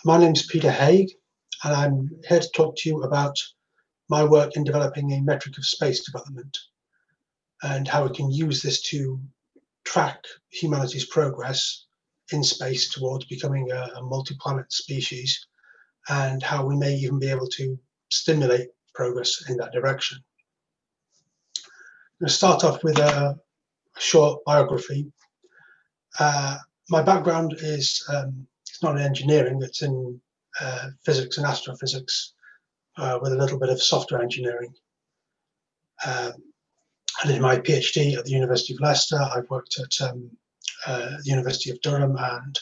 My name is Peter Hague, and I'm here to talk to you about my work in developing a metric of space development and how we can use this to track humanity's progress in space towards becoming a multi-planet species, and how we may even be able to stimulate progress in that direction. I'm going to start off with a short biography. My background is it's not in engineering, it's in physics and astrophysics with a little bit of software engineering. I did my PhD at the University of Leicester. I've worked at the University of Durham and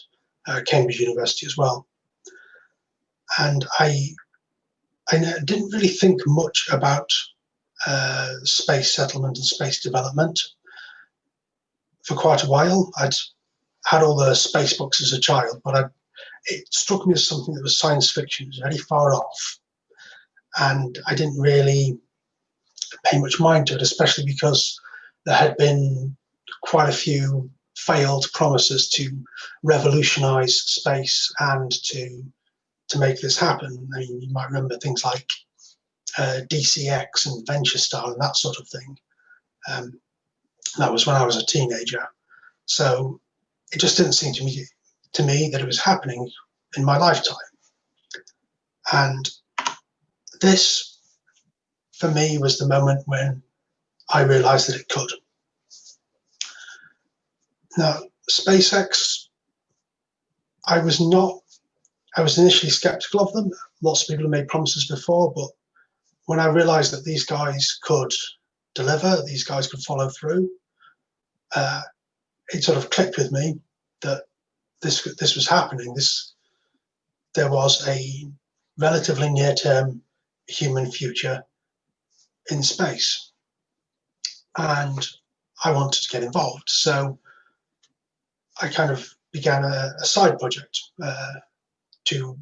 Cambridge University as well. And I didn't really think much about space settlement and space development for quite a while. I'd had all the space books as a child, but it struck me as something that was science fiction. It was very far off, and I didn't really pay much mind to it, especially because there had been quite a few failed promises to revolutionize space and to make this happen. I mean, you might remember things like DCX and Venture Star and that sort of thing. That was when I was a teenager. So it just didn't seem to me that it was happening in my lifetime. And this, for me, was the moment when I realized that it could. Now, SpaceX, I was initially skeptical of them. Lots of people have made promises before, but when I realized that these guys could deliver, these guys could follow through, it sort of clicked with me that this was happening. There was a relatively near-term human future in space, and I wanted to get involved. So I kind of began a side project to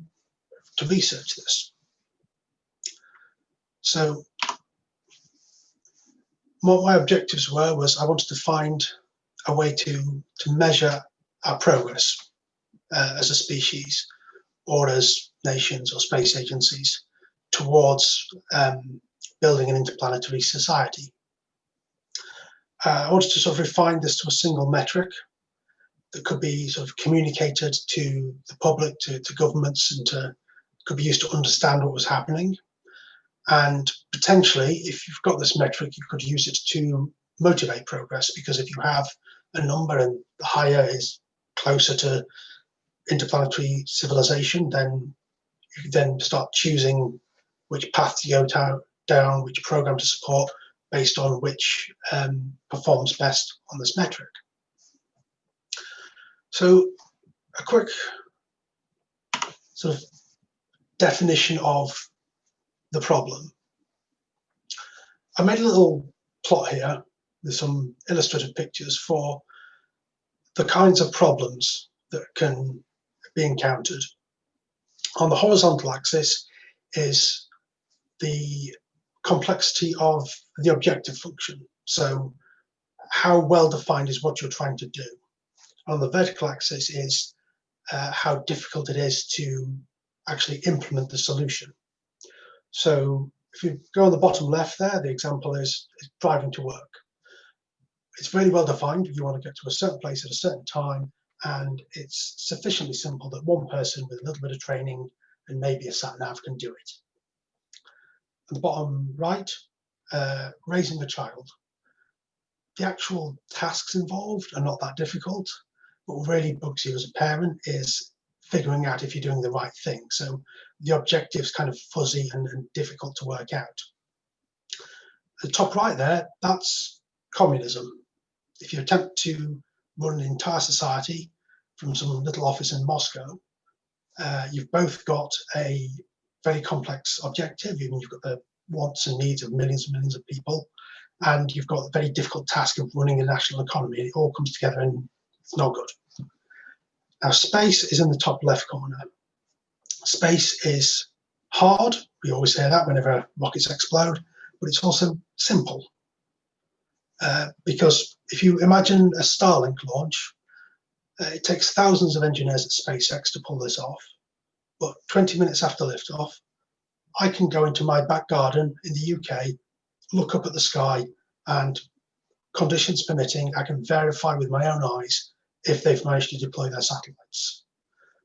research this. So what my objectives was I wanted to find a way to measure our progress as a species, or as nations or space agencies, towards building an interplanetary society. I wanted to sort of refine this to a single metric that could be sort of communicated to the public, to governments, and could be used to understand what was happening. And potentially, if you've got this metric, you could use it to motivate progress, because if you have a number and the higher is closer to interplanetary civilization, then you can then start choosing which path to go down, which program to support, based on which performs best on this metric. So a quick sort of definition of the problem. I made a little plot here with some illustrative pictures for the kinds of problems that can be encountered. On the horizontal axis is the complexity of the objective function. So how well defined is what you're trying to do. On the vertical axis is how difficult it is to actually implement the solution. So if you go on the bottom left there, the example is driving to work. It's really well defined. You want to get to a certain place at a certain time, and it's sufficiently simple that one person with a little bit of training and maybe a sat nav can do it. At the bottom right, raising a child. The actual tasks involved are not that difficult. What really bugs you as a parent is figuring out if you're doing the right thing. So the objective's kind of fuzzy and difficult to work out. At the top right there, that's communism. If you attempt to run an entire society from some little office in Moscow, you've both got a very complex objective. You've got the wants and needs of millions and millions of people, and you've got the very difficult task of running a national economy. It all comes together and it's not good. Now, space is in the top left corner. Space is hard. We always say that whenever rockets explode, but it's also simple. Because if you imagine a Starlink launch, it takes thousands of engineers at SpaceX to pull this off. but 20 minutes after liftoff, I can go into my back garden in the UK, look up at the sky, and conditions permitting, I can verify with my own eyes if they've managed to deploy their satellites.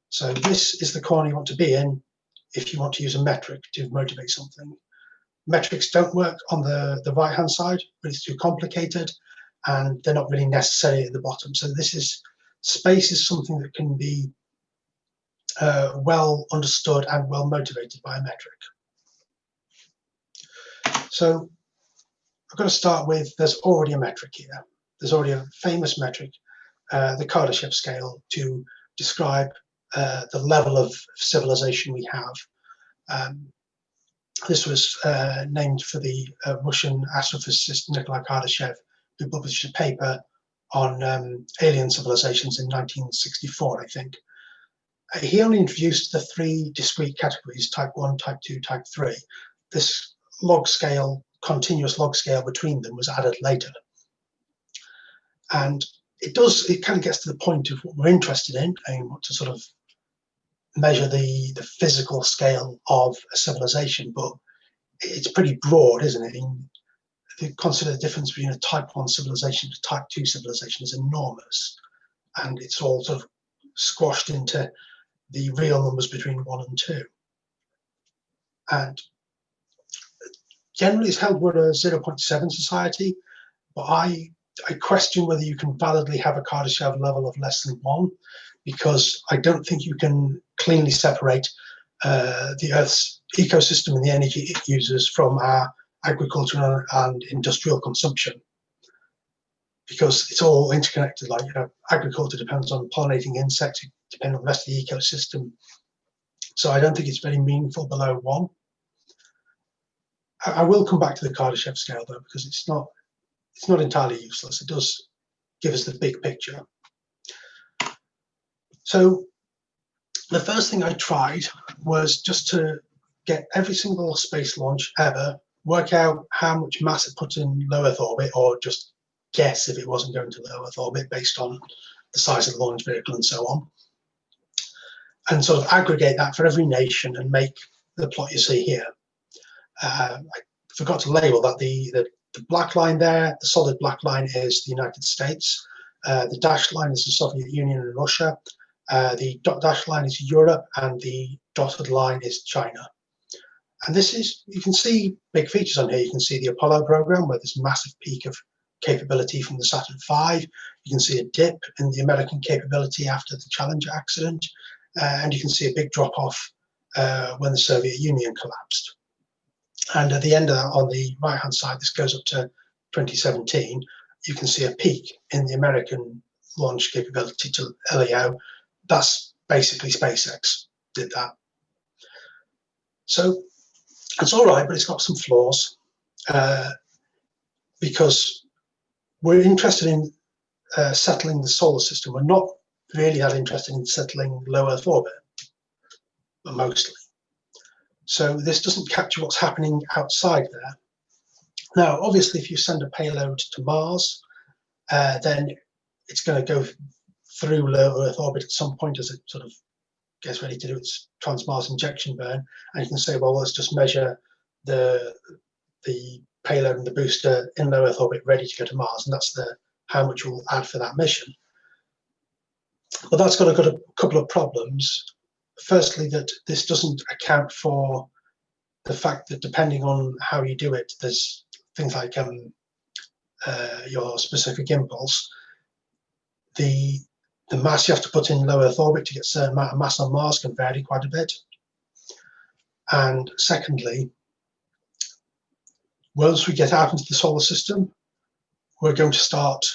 So this is the corner you want to be in if you want to use a metric to motivate something. Metrics don't work on the right-hand side, but it's too complicated, and they're not really necessary at the bottom. So space is something that can be well understood and well motivated by a metric. So I've got to start with, there's already a metric here. There's already a famous metric, the KARDASHEV scale, to describe the level of civilization we have. This was named for the Russian astrophysicist Nikolai Kardashev, who published a paper on alien civilizations in 1964, I think. He only introduced the 3 discrete categories, type 1, type 2, type 3. This log scale, continuous log scale between them was added later. And it kind of gets to the point of what we're interested in, and what to sort of measure the physical scale of a civilization, but it's pretty broad, isn't it? If you consider the difference between a type 1 civilization and a type 2 civilization is enormous, and it's all sort of squashed into the real numbers between 1 and 2. And generally it's held we're a 0.7 society, but I question whether you can validly have a Kardashev level of less than 1, because I don't think you can cleanly separate the Earth's ecosystem and the energy it uses from our agricultural and industrial consumption, because it's all interconnected. Like, agriculture depends on pollinating insects, it depends on the rest of the ecosystem. So I don't think it's very meaningful below 1. I will come back to the Kardashev scale though, because it's not entirely useless. It does give us the big picture. So the first thing I tried was just to get every single space launch ever, work out how much mass it put in low Earth orbit, or just guess if it wasn't going to low Earth orbit based on the size of the launch vehicle and so on, and sort of aggregate that for every nation and make the plot you see here. I forgot to label that. The black line there, the solid black line, is the United States. The dashed line is the Soviet Union and Russia. The dashed line is Europe, and the dotted line is China. And this is, you can see big features on here. You can see the Apollo program, where there's a massive peak of capability from the Saturn V. You can see a dip in the American capability after the Challenger accident. And you can see a big drop off when the Soviet Union collapsed. And at the end of that, on the right-hand side, this goes up to 2017. You can see a peak in the American launch capability to LEO. That's basically SpaceX did that. So it's all right, but it's got some flaws, because we're interested in settling the solar system. We're not really that interested in settling low Earth orbit, but mostly. So this doesn't capture what's happening outside there. Now, obviously, if you send a payload to Mars, then it's going to go through low Earth orbit at some point as it sort of gets ready to do its trans-Mars injection burn. And you can say, well, let's just measure the payload and the booster in low Earth orbit ready to go to Mars, and that's how much we'll add for that mission. But that's got a couple of problems. Firstly, that this doesn't account for the fact that depending on how you do it, there's things like your specific impulse. The mass you have to put in low Earth orbit to get a certain amount of mass on Mars can vary quite a bit. And secondly, once we get out into the solar system, we're going to start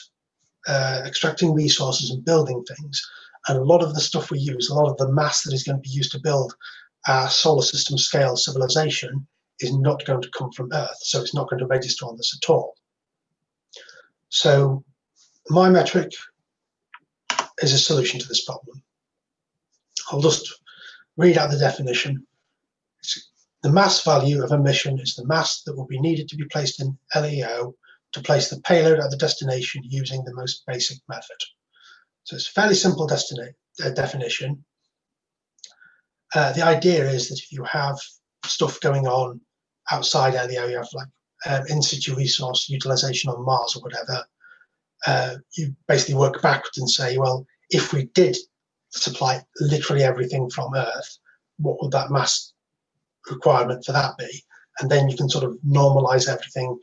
extracting resources and building things. And a lot of the stuff we use, a lot of the mass that is going to be used to build our solar system scale civilization is not going to come from Earth. So it's not going to register on this at all. So my metric is a solution to this problem. I'll just read out the definition. The mass value of a mission is the mass that will be needed to be placed in LEO to place the payload at the destination using the most basic method. So it's a fairly simple definition. The idea is that if you have stuff going on outside LEO, you have like in situ resource utilization on Mars or whatever, you basically work backwards and say, well, if we did supply literally everything from Earth, what would that mass requirement for that be? And then you can sort of normalize everything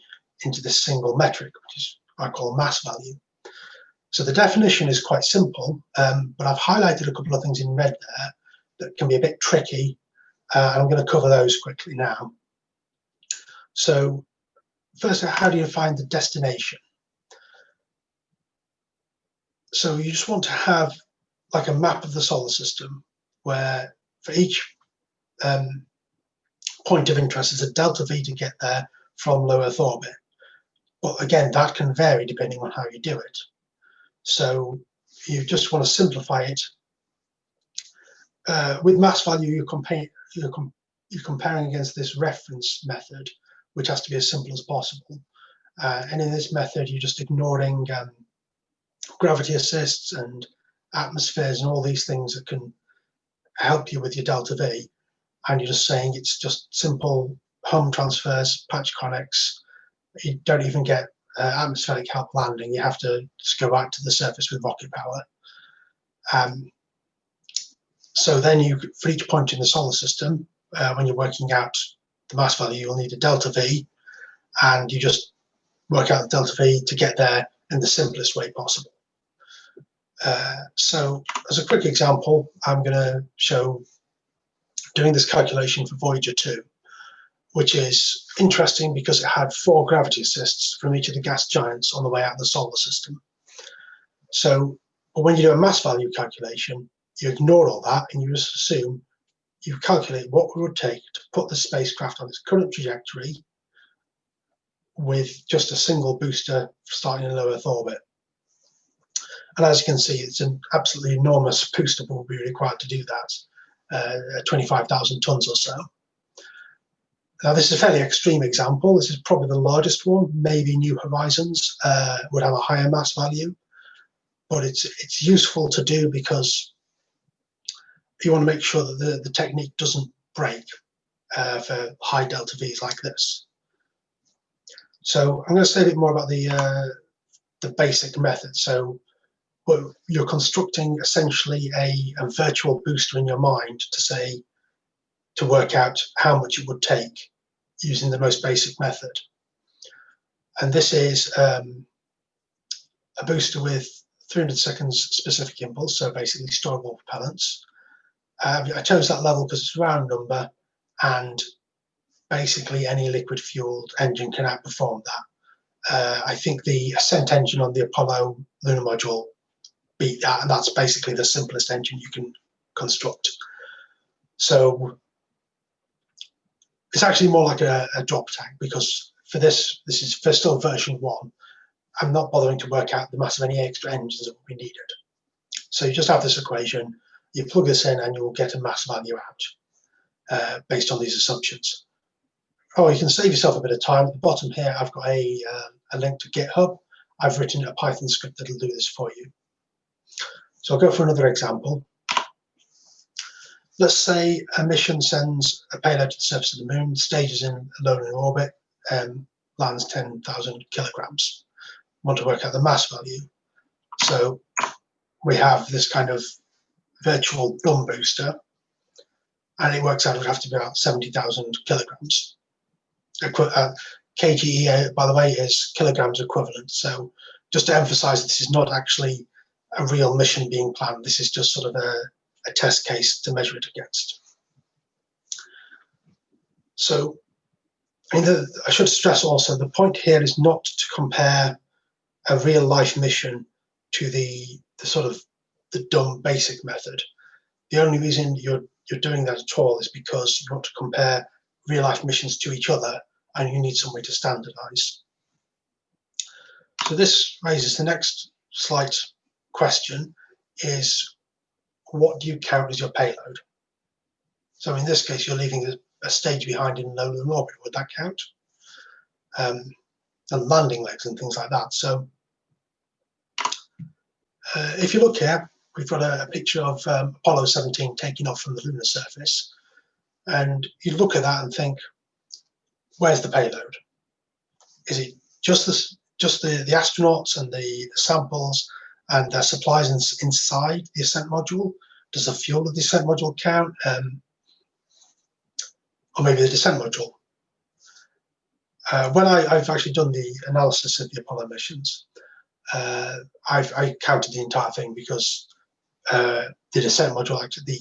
into this single metric, which is I call mass value. So the definition is quite simple, but I've highlighted a couple of things in red there that can be a bit tricky. I'm going to cover those quickly now. So first, how do you find the destination? So you just want to have like a map of the solar system where for each point of interest is a delta V to get there from low Earth orbit. But again, that can vary depending on how you do it. So you just want to simplify it. With mass value, you're comparing against this reference method, which has to be as simple as possible. And in this method, you're just ignoring gravity assists and atmospheres and all these things that can help you with your delta V. And you're just saying it's just simple home transfers, patch connects. You don't even get atmospheric help landing. You have to just go back to the surface with rocket power. So then you, for each point in the solar system, when you're working out the mass value, you'll need a delta V, and you just work out the delta V to get there in the simplest way possible. So as a quick example, I'm going to show doing this calculation for Voyager 2, which is interesting because it had 4 gravity assists from each of the gas giants on the way out of the solar system. So when you do a mass value calculation, you ignore all that and you just assume you calculate what it would take to put the spacecraft on its current trajectory with just a single booster starting in low Earth orbit. And as you can see, it's an absolutely enormous booster will be required to do that, 25,000 tons or so. Now, this is a fairly extreme example. This is probably the largest one. Maybe New Horizons would have a higher mass value, but it's useful to do because you want to make sure that the technique doesn't break for high delta V's like this. So I'm going to say a bit more about the basic method. So you're constructing essentially a virtual booster in your mind to work out how much it would take using the most basic method. And this is a booster with 300 seconds specific impulse, so basically storable propellants. I chose that level because it's a round number, and basically any liquid fueled engine can outperform that. I think the Ascent engine on the Apollo lunar module beat that, and that's basically the simplest engine you can construct. So it's actually more like a drop tank, because for this is for still version 1. I'm not bothering to work out the mass of any extra engines that will be needed. So you just have this equation, you plug this in, and you'll get a mass value out based on these assumptions. Oh, you can save yourself a bit of time. At the bottom here, I've got a link to GitHub. I've written a Python script that'll do this for you. So I'll go for another example. Let's say a mission sends a payload to the surface of the moon, stages in low lunar orbit, lands 10,000 kilograms. Want to work out the mass value. So we have this kind of virtual dumb booster, and it works out it would have to be about 70,000 kilograms. KGE, by the way, is kilograms equivalent. So just to emphasize, this is not actually a real mission being planned. This is just sort of a test case to measure it against. So I should stress also, the point here is not to compare a real life mission to the sort of the dumb basic method. The only reason you're doing that at all is because you want to compare real life missions to each other, and you need some way to standardize. So this raises the next slight question, is what do you count as your payload? So in this case, you're leaving a stage behind in low lunar orbit. Would that count? And landing legs and things like that. So if you look here, we've got a picture of Apollo 17 taking off from the lunar surface, and you look at that and think, where's the payload? Is it just the astronauts and the samples and their supplies inside the ascent module? Does the fuel of the ascent module count? Or maybe the descent module? When I've actually done the analysis of the Apollo missions, I counted the entire thing, because the descent module, actually,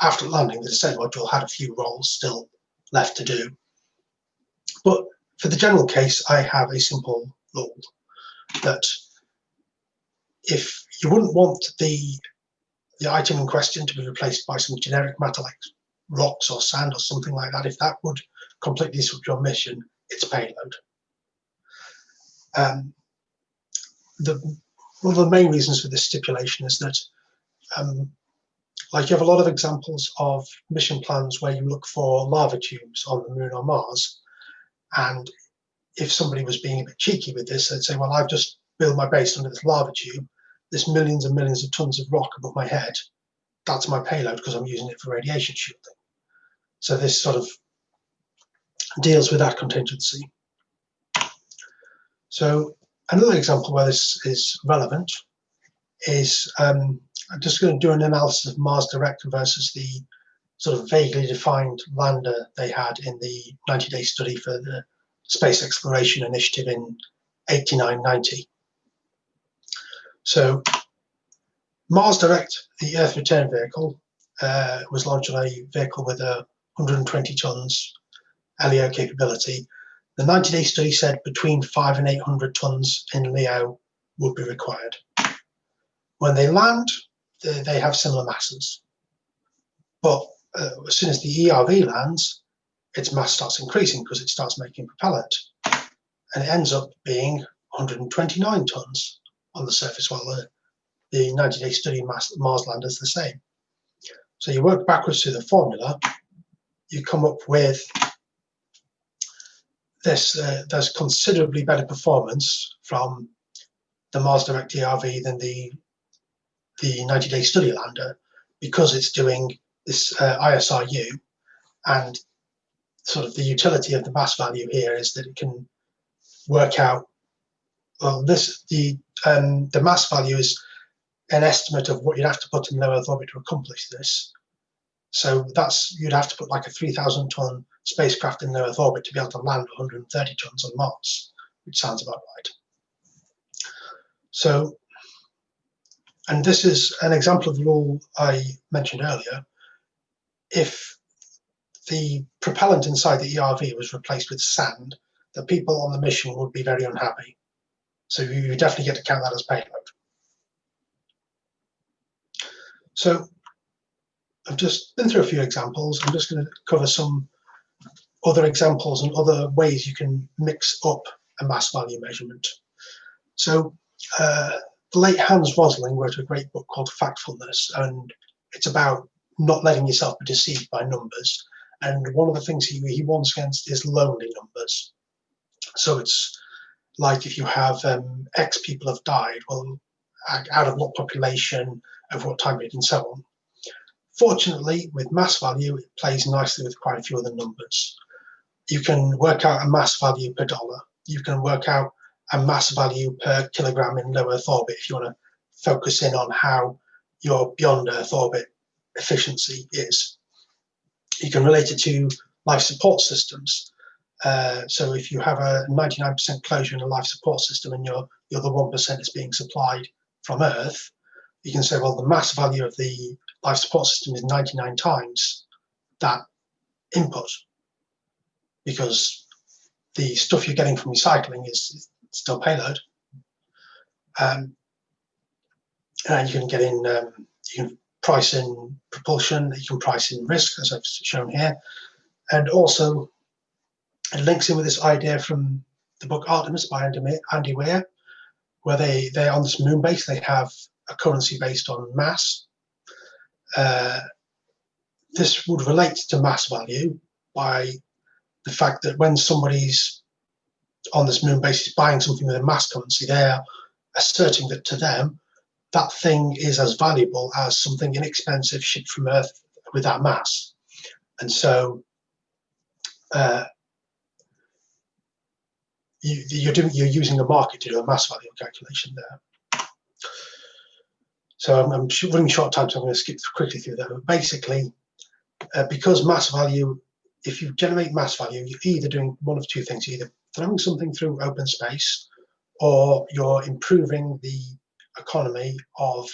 after landing, the descent module had a few roles still left to do. But for the general case, I have a simple rule that if you wouldn't want the item in question to be replaced by some generic matter like rocks or sand or something like that, if that would completely disrupt your mission, it's payload. One of the main reasons for this stipulation is that like you have a lot of examples of mission plans where you look for lava tubes on the moon or Mars, and if somebody was being a bit cheeky with this, they'd say, well, I've just built my base under this lava tube, there's millions and millions of tons of rock above my head, that's my payload because I'm using it for radiation shielding. So this sort of deals with that contingency. So another example where this is relevant is I'm just going to do an analysis of Mars Direct versus the sort of vaguely defined lander they had in the 90-day study for the Space Exploration Initiative in 89-90. So Mars Direct, the Earth return vehicle, was launched on a vehicle with a 120 tons LEO capability. The 90-day study said between 500 and 800 tons in LEO would be required. When they land, they have similar masses. But as soon as the ERV lands, its mass starts increasing because it starts making propellant. And it ends up being 129 tons on the surface, while the 90-day study Mars lander is the same. So you work backwards through the formula, you come up with this. There's considerably better performance from the Mars Direct ERV than the 90-day study lander, because it's doing this ISRU, and sort of the utility of the mass value here is that it can work out, well, the mass value is an estimate of what you'd have to put in low Earth orbit to accomplish this. So you'd have to put like a 3,000 ton spacecraft in low Earth orbit to be able to land 130 tons on Mars, which sounds about right. So, and this is an example of the rule I mentioned earlier. If the propellant inside the ERV was replaced with sand, the people on the mission would be very unhappy. So you definitely get to count that as payload. So I've just been through a few examples. I'm just going to cover some other examples and other ways you can mix up a mass value measurement. So the late Hans Rosling wrote a great book called Factfulness, and it's about not letting yourself be deceived by numbers. And one of the things he warns against is lonely numbers. So it's like if you have X people have died, well, out of what population, over what time period, and so on. Fortunately, with mass value, it plays nicely with quite a few other numbers. You can work out a mass value per dollar. You can work out a mass value per kilogram in low Earth orbit if you want to focus in on how your beyond Earth orbit efficiency is. You can relate it to life support systems. So if you have a 99% closure in a life support system and you're the 1% is being supplied from Earth, you can say, well, the mass value of the life support system is 99 times that input, because the stuff you're getting from recycling is still payload. And you can get in, you can price in propulsion, you can price in risk, as I've shown here. And also, it links in with this idea from the book Artemis by Andy Weir, where they're on this moon base, they have a currency based on mass. This would relate to mass value by the fact that when somebody's on this moon base is buying something with a mass currency, they're asserting that to them, that thing is as valuable as something inexpensive shipped from Earth with that mass. And so you're using a market to do a mass value calculation there. So I'm running short time, so I'm going to skip quickly through that. But basically, because mass value, if you generate mass value, you're either doing one of two things: you're either throwing something through open space, or you're improving the economy of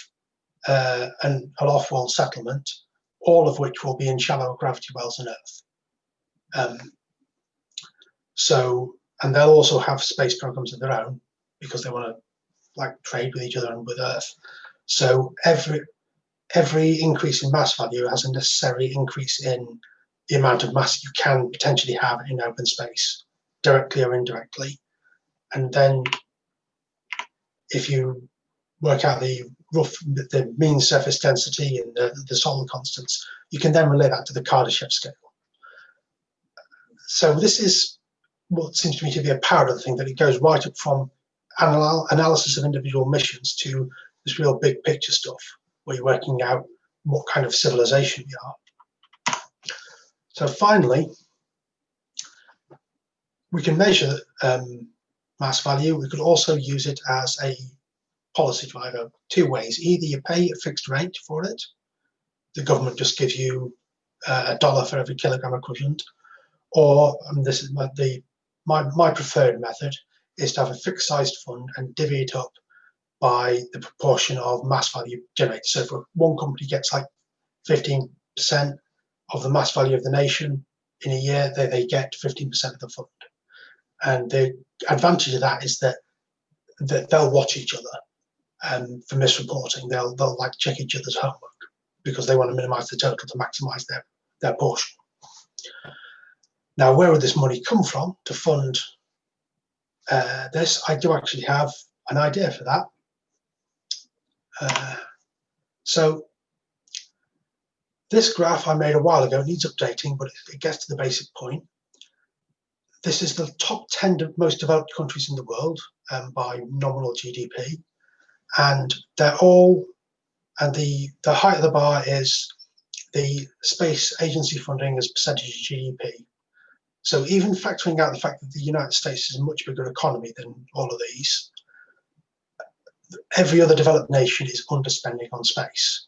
an off-world settlement, all of which will be in shallow gravity wells on Earth. And they'll also have space programs of their own because they want to like trade with each other and with Earth. So every increase in mass value has a necessary increase in the amount of mass you can potentially have in open space, directly or indirectly. And then if you work out the mean surface density and the solar constants, you can then relate that to the Kardashev scale. So this is what seems to me to be a power of the thing, that it goes right up from analysis of individual missions to this real big picture stuff, where you're working out what kind of civilization we are. So finally, we can measure mass value. We could also use it as a policy driver two ways. Either you pay a fixed rate for it, the government just gives you $1 for every kilogram equivalent, or this is my preferred method is to have a fixed sized fund and divvy it up by the proportion of mass value generated. So if one company gets like 15% of the mass value of the nation in a year, they get 15% of the fund. And the advantage of that is that they'll watch each other for misreporting. They'll like check each other's homework because they want to minimize the total to maximize their portion. Now, where would this money come from to fund this? I do actually have an idea for that. So this graph I made a while ago needs updating, but it gets to the basic point. This is the top 10 most developed countries in the world by nominal GDP, and they're all, and the height of the bar is the space agency funding as percentage of GDP. So even factoring out the fact that the United States is a much bigger economy than all of these, every other developed nation is underspending on space.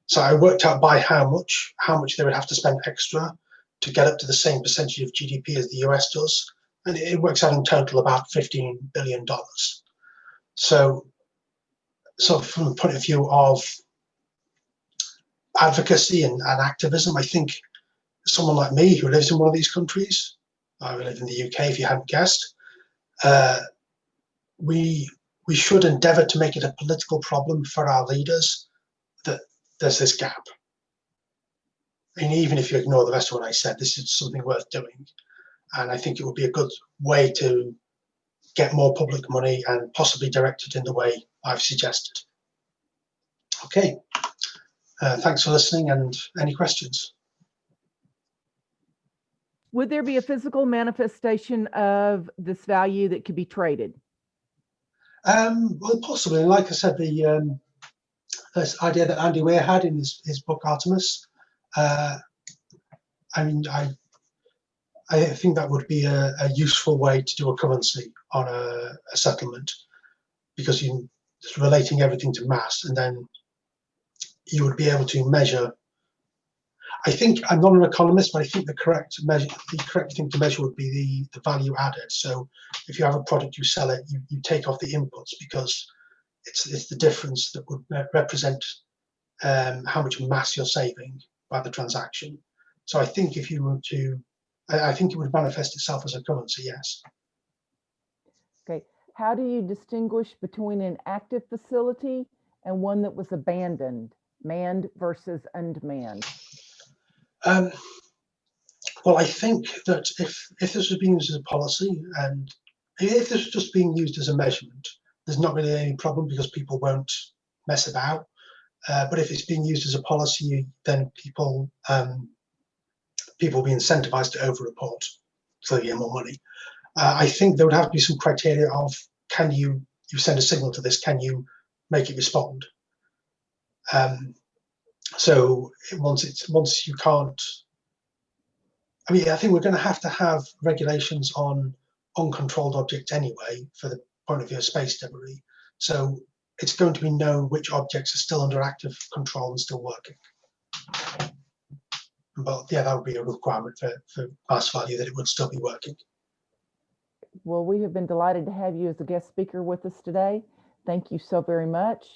So I worked out by how much they would have to spend extra to get up to the same percentage of GDP as the US does. And it works out in total about $15 billion. So from the point of view of advocacy and activism, I think someone like me who lives in one of these countries, I live in the UK if you hadn't guessed, we should endeavour to make it a political problem for our leaders that there's this gap. And even if you ignore the rest of what I said, this is something worth doing. And I think it would be a good way to get more public money and possibly direct it in the way I've suggested. Okay, thanks for listening, and any questions? Would there be a physical manifestation of this value that could be traded? Well, possibly. Like I said, this idea that Andy Weir had in his book Artemis, I mean, I think that would be a useful way to do a currency on a settlement, because you're relating everything to mass, and then you would be able to measure. I think, I'm not an economist, but I think the correct thing to measure would be the value added. So if you have a product, you sell it, you take off the inputs, because it's the difference that would represent how much mass you're saving by the transaction. So I think if you were to, I think it would manifest itself as a currency, yes. Okay, how do you distinguish between an active facility and one that was abandoned, manned versus unmanned? Well, I think that if this was being used as a policy, and if this was just being used as a measurement, there's not really any problem because people won't mess about. But if it's being used as a policy, then people will be incentivized to over-report so they get more money. I think there would have to be some criteria of, can you send a signal to this? Can you make it respond? So once you can't, I mean, I think we're going to have regulations on uncontrolled objects anyway, for the point of view of space debris. So it's going to be known which objects are still under active control and still working. But yeah, that would be a requirement for mass value, that it would still be working. Well, we have been delighted to have you as a guest speaker with us today. Thank you so very much.